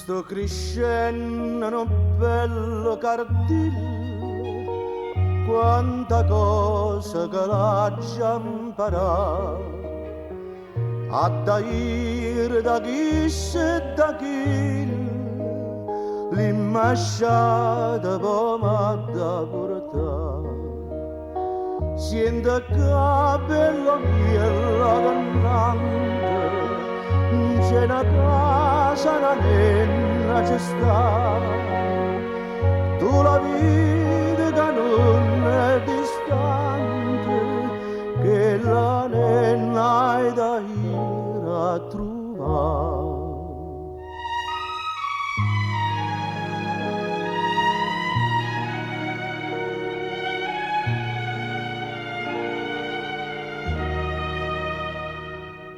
Sto crescendo un bello cardillo, quanta cosa che l'ha già imparato, a daire da chi e da chi, l'immasciata poma da portare. Siente che bello mio cantante, c'è una casa, una nenna c'è sta, tu la vedi che non è distante, che la nenna hai da ir a trovare.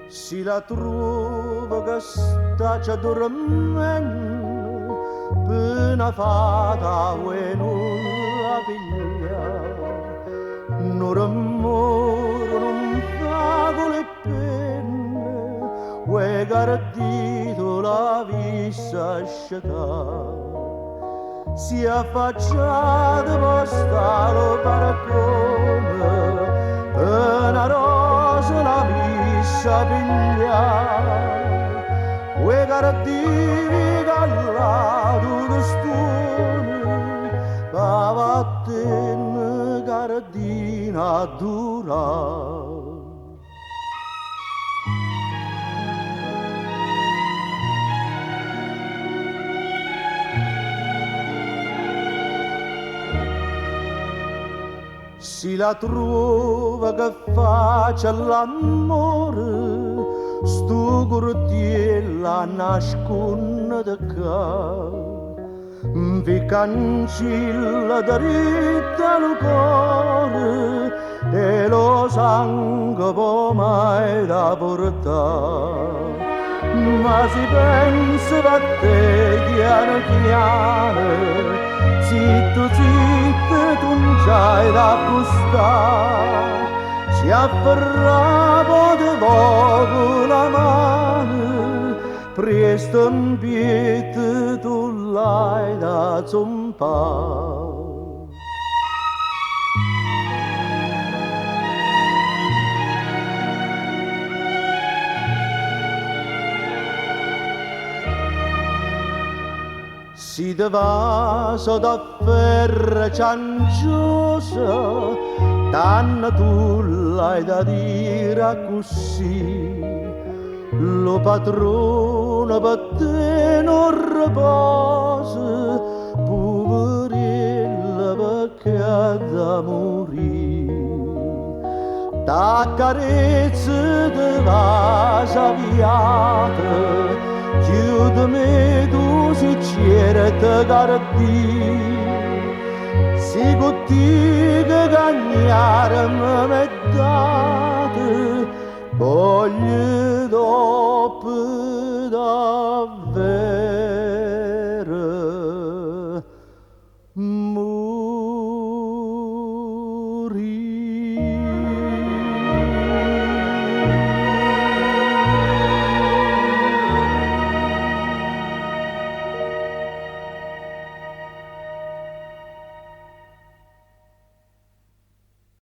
Si la trova che sta già dormendo, per una fata e non la piglia, non rumore, non fa con le penne, e gardito la vista asciutare. Si è affacciato posta lo paraccone, una rosa la vista pigliare, e gardivi callato di stone, va vattene gardina dura. Si la trova che faccia l'amore, stu curtiella nasconde da ca, vi cancilla dritta lo cuore e lo sangue può mai da portare. Ma si pensa a te piano piano, zitto zitto tu non c'hai da gustare, si afferrava di poco la mano, presto in piede tu l'hai da zompare. Si de vaso da ferro cianciosa, tanto tu l'hai da dire così, lo padrone per te non riposa, poverella perché ha da morire. T'accarezza de vaso avviata, chiudimi tu si c'era te gardì, si cotti che cagnare mi mettate, voglio dopo davvero